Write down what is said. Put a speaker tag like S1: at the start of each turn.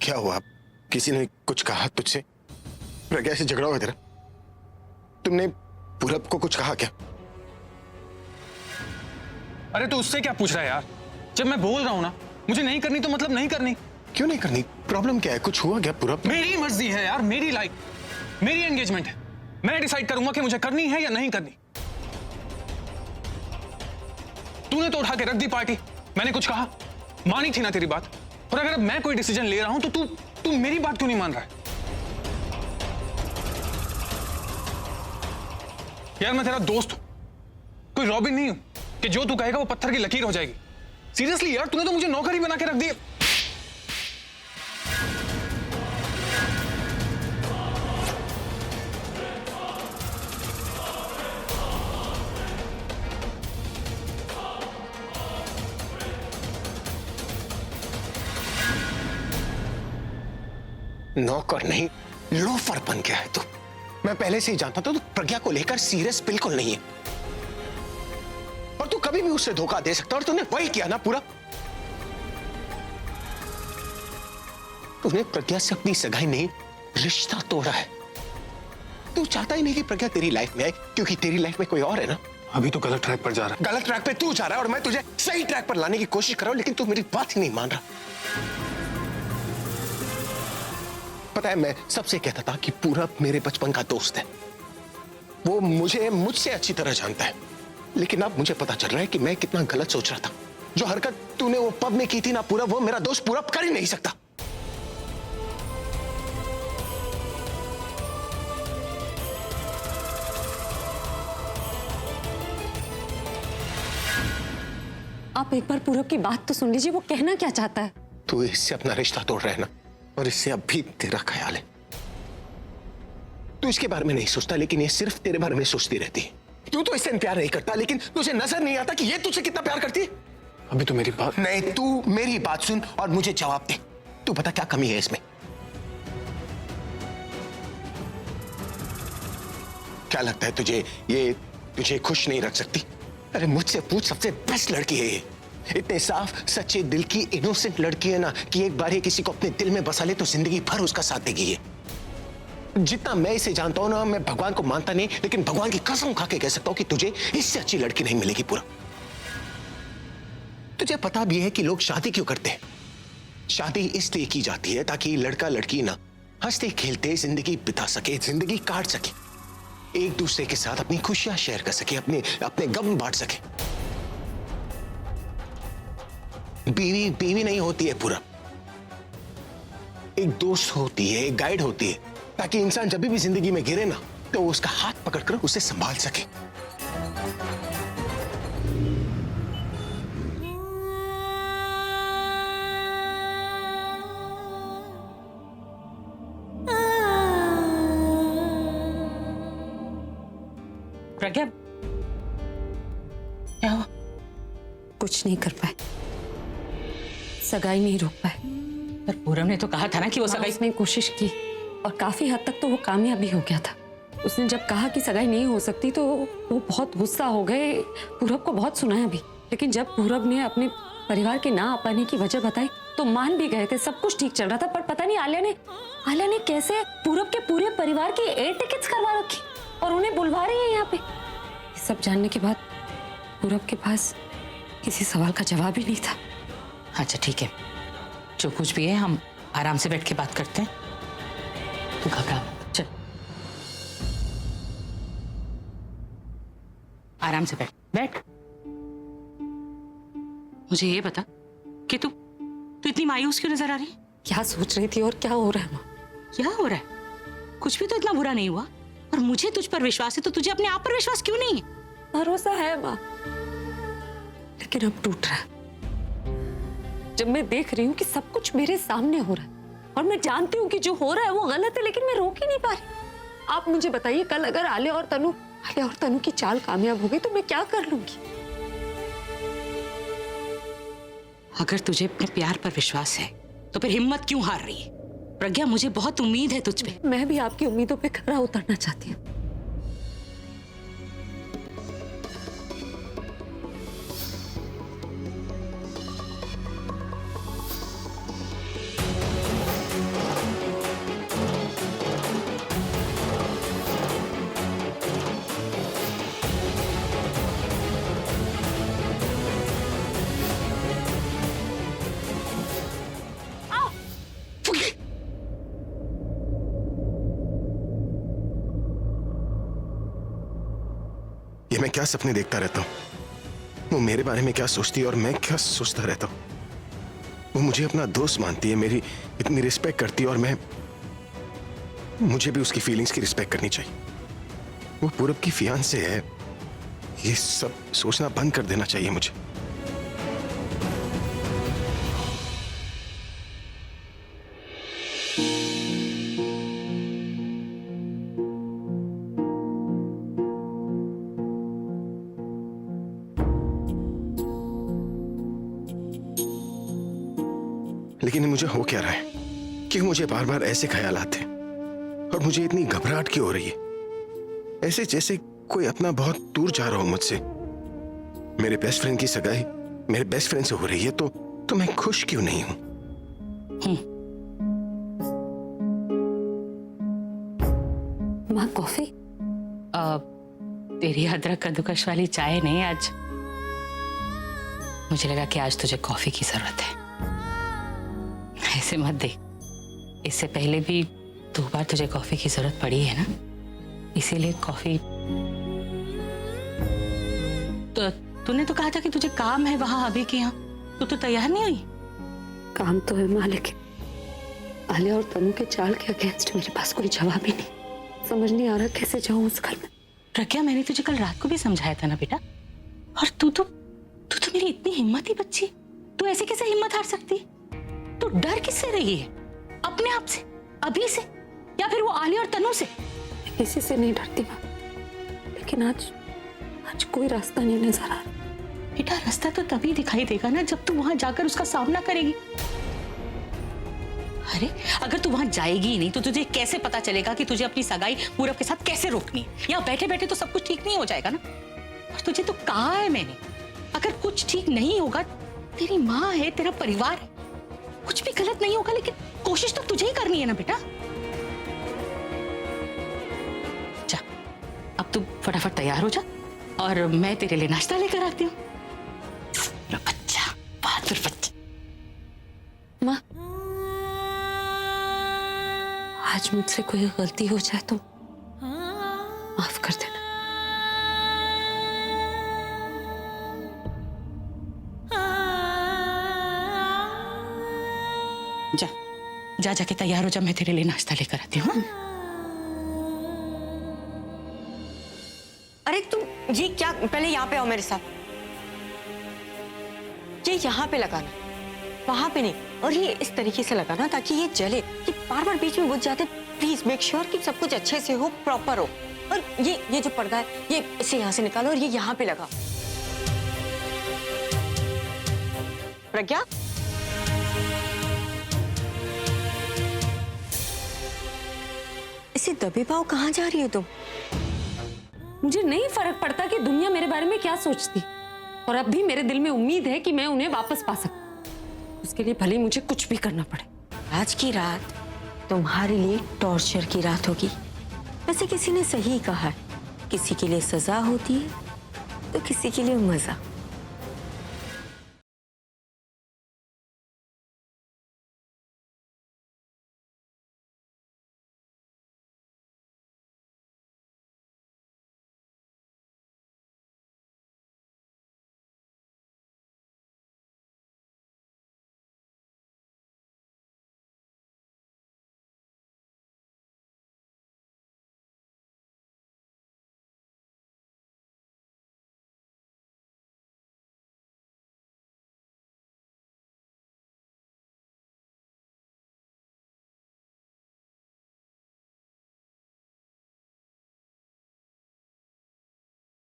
S1: क्या हुआ? किसी ने कुछ कहा तुझसे? प्रज्ञा से झगड़ा हुआ तेरा? तुमने पूरब को कुछ कहा क्या?
S2: अरे तो उससे क्या पूछ रहा है यार? जब मैं बोल रहा हूं ना मुझे नहीं करनी तो मतलब नहीं करनी।
S1: क्यों नहीं करनी? प्रॉब्लम क्या है? कुछ हुआ क्या पूरब?
S2: मेरी मर्जी है यार, मेरी लाइफ, मेरी एंगेजमेंट है। मैं डिसाइड करूंगा कि मुझे करनी है या नहीं करनी। तूने तो उठा के रख दी पार्टी। मैंने कुछ कहा? मानी थी ना तेरी बात। और अगर अब मैं कोई डिसीजन ले रहा हूं तो तू मेरी बात क्यों नहीं मान रहा है? यार मैं तेरा दोस्त हूं, कोई रॉबिन नहीं हूं कि जो तू कहेगा वो पत्थर की लकीर हो जाएगी। सीरियसली यार, तूने तो मुझे नौकरी बना के रख दिया।
S1: नौकर नहीं, लोफर बन गया है तू। मैं पहले से ही जानता था तू प्रज्ञा को लेकर सीरियस बिल्कुल नहीं है, और तू कभी भी उससे धोखा दे सकता, और तूने वही किया ना पूरा। तूने प्रज्ञा से अपनी सगाई नहीं, रिश्ता तोड़ा है। तू चाहता ही नहीं कि प्रज्ञा तेरी लाइफ में आए, क्योंकि तेरी लाइफ में कोई और है ना।
S2: अभी तो गलत ट्रैक पर जा रहा है।
S1: गलत ट्रैक पे तू जा रहा है और मैं तुझे सही ट्रैक पर लाने की कोशिश कर रहा हूं, लेकिन तू मेरी बात ही नहीं मान रहा। पता है, मैं सबसे कहता था कि पूरब मेरे बचपन का दोस्त है, वो मुझसे अच्छी तरह जानता है, लेकिन अब मुझे पता चल रहा है कि मैं कितना गलत सोच रहा था। जो हरकत तूने वो पब में की थी ना पूरब, वो मेरा दोस्त पूरब कर ही नहीं सकता।
S3: आप एक बार पूरब की बात तो सुन लीजिए, वो कहना क्या चाहता है।
S1: तू इससे अपना रिश्ता तोड़ रहा है ना, और इससे अब भी तेरा ख्याल है। तू इसके बारे में नहीं सोचता, लेकिन ये सिर्फ तेरे बारे में सोचती रहती है। तू तो इससे प्यार नहीं करता, लेकिन तुझे नजर नहीं आता कि ये तुझसे कितना प्यार करती है।
S2: अभी तो मेरी बात
S1: नहीं, तू मेरी बात सुन और मुझे जवाब दे। तू बता क्या कमी है इसमें? क्या लगता है तुझे ये तुझे खुश नहीं रख सकती? अरे मुझसे पूछ, सबसे बेस्ट लड़की है ये। इतने साफ सच्चे दिल की इनोसेंट लड़की है ना, कि एक बार ये किसी को अपने दिल में बसा ले तो जिंदगी भर उसका साथ देगी ये। जितना मैं इसे जानता हूं ना, मैं भगवान को मानता नहीं, लेकिन भगवान की कसम खा के कह सकता हूं कि तुझे इससे अच्छी लड़की नहीं मिलेगी पूरा। तुझे पता भी है कि लोग शादी क्यों करते हैं? शादी इसलिए की जाती है ताकि लड़का लड़की ना हंसते खेलते जिंदगी बिता सके, जिंदगी काट सके, एक दूसरे के साथ अपनी खुशियां शेयर कर सके, अपने गम बांट सके। बीवी बीवी नहीं होती है पूरा, एक दोस्त होती है, एक गाइड होती है, ताकि इंसान जब भी जिंदगी में गिरे ना तो उसका हाथ पकड़कर उसे संभाल सके।
S3: प्रज्ञा, क्या हुआ? कुछ नहीं कर पाए, सगाई नहीं रोक पाए।
S4: पर पूरब ने तो कहा था ना कि वो सगाई।
S3: उसने कोशिश की और काफी हद तक तो वो कामयाब भी हो गया था। उसने जब कहा कि सगाई नहीं हो सकती तो वो बहुत गुस्सा हो गए। पूरब को बहुत सुनाया भी, लेकिन जब पूरब ने अपने परिवार के ना आ पाने की वजह बताई तो मान भी गए थे। सब कुछ ठीक चल रहा था, पर पता नहीं आलिया ने कैसे पूरब के पूरे परिवार की एयर टिकट्स करवा रखी और उन्हें बुलवा रही है यहाँ पे। ये सब जानने के बाद पूरब के पास किसी सवाल का जवाब ही नहीं था।
S4: अच्छा ठीक है, जो कुछ भी है हम आराम से बैठ के बात करते हैं। तू घबरा मत, चल आराम से बैठ। मुझे ये बता कि तू इतनी मायूस क्यों नजर आ रही है?
S3: क्या सोच रही थी और क्या हो रहा है माँ?
S4: क्या हो रहा है? कुछ भी तो इतना बुरा नहीं हुआ, और मुझे तुझ पर विश्वास है तो तुझे अपने आप पर विश्वास क्यों नहीं है?
S3: भरोसा है माँ, लेकिन अब टूट रहा है। जब मैं देख रही हूँ कि सब कुछ मेरे सामने हो रहा है और मैं जानती हूँ कि जो हो रहा है वो गलत है, लेकिन मैं रोक ही नहीं पा रही। आप मुझे बताइए, कल अगर आलिया और तनु की चाल कामयाब हो गई तो मैं क्या कर लूंगी?
S4: अगर तुझे अपने प्यार पर विश्वास है तो फिर हिम्मत क्यों हार रही है? प्रज्ञा, मुझे बहुत उम्मीद है तुझ पे।
S3: मैं भी आपकी उम्मीदों पे खरा उतरना चाहती हूँ।
S1: ये मैं क्या सपने देखता रहता हूँ? वो मेरे बारे में क्या सोचती है और मैं क्या सोचता रहता हूँ? वो मुझे अपना दोस्त मानती है, मेरी इतनी रिस्पेक्ट करती है, और मुझे भी उसकी फीलिंग्स की रिस्पेक्ट करनी चाहिए। वो पूरब की फियांसे है, ये सब सोचना बंद कर देना चाहिए मुझे। लेकिन मुझे हो क्या रहा है? क्यों मुझे बार बार ऐसे ख्याल आते हैं और मुझे इतनी घबराहट क्यों हो रही है? ऐसे जैसे कोई अपना बहुत दूर जा रहा हो मुझसे। मेरे बेस्ट फ्रेंड की सगाई मेरे बेस्ट फ्रेंड से हो रही है, तो मैं खुश क्यों नहीं हूं?
S3: माँ कॉफी?
S4: तेरी अदरक कद्दूकस वाली चाय नहीं आज। मुझे लगा कि आज तुझे कॉफी की जरूरत है। ऐसे मत दे, इससे पहले भी 2 बार तुझे कॉफी की जरूरत पड़ी है ना, इसीलिए कॉफी। तो तूने तो कहा था कि तुझे काम है वहां अभी के यहाँ, तो तैयार नहीं हुई?
S3: काम तो है माँ, लेकिन आलिया और तनु के चाल के अगेंस्ट मेरे पास कोई जवाब ही नहीं। समझ नहीं आ रहा कैसे जाऊं उस घर में।
S4: प्रज्ञा, मैंने तुझे कल रात को भी समझाया था ना बेटा, और तू तो मेरी इतनी हिम्मती बच्ची, तू ऐसे कैसे हिम्मत हार सकती? तू डर किससे रही है? अपने आप से, अभी से, या फिर वो आलिया और तनु से?
S3: किसी से नहीं डरती माँ, लेकिन आज कोई रास्ता नहीं नजर आ रहा।
S4: बेटा, रास्ता तो तभी दिखाई देगा ना जब तू वहां जाकर उसका सामना करेगी। अरे अगर तू वहां जाएगी ही नहीं तो तुझे कैसे पता चलेगा कि तुझे अपनी सगाई पूरब के साथ कैसे रोकनी है? यहाँ बैठे बैठे तो सब कुछ ठीक नहीं हो जाएगा ना। और तुझे तो कहा है मैंने, अगर कुछ ठीक नहीं होगा, तेरी माँ है, तेरा परिवार है, कुछ भी गलत नहीं होगा, लेकिन कोशिश तो तुझे ही करनी है ना बेटा। जा, अब तू फटाफट तैयार हो जा और मैं तेरे लिए नाश्ता लेकर आती हूँ। बच्चा, बहादुर बच्चा।
S3: माँ, आज मुझसे कोई गलती हो जाए तो माफ कर देना। जा जाके तैयार हो जा, मैं तेरे लिए नाश्ता लेकर आती हूँ।
S5: अरे तुम ये क्या, पहले यहाँ पे आओ मेरे साथ। ये यहाँ पे लगाना, वहां पे नहीं। और ये इस तरीके से लगाना ताकि ये जले, ये बार बार बीच में बुझ जाते। प्लीज मेक श्योर कि सब कुछ अच्छे से हो, प्रॉपर हो। और ये जो पर्दा है, ये इसे यहाँ से निकालो और ये यहाँ पे लगाओ। प्रज्ञा, इसे दबे पाओ, कहाँ जा रही हो तुम?
S3: मुझे नहीं फर्क पड़ता कि दुनिया मेरे बारे में क्या सोचती, और अब भी मेरे दिल में उम्मीद है कि मैं उन्हें वापस पा सकूं। उसके लिए भले मुझे कुछ भी करना पड़े।
S5: आज की रात तुम्हारे लिए टॉर्चर की रात होगी। वैसे किसी ने सही कहा है, किसी के लिए सजा होती है तो किसी के लिए मजा।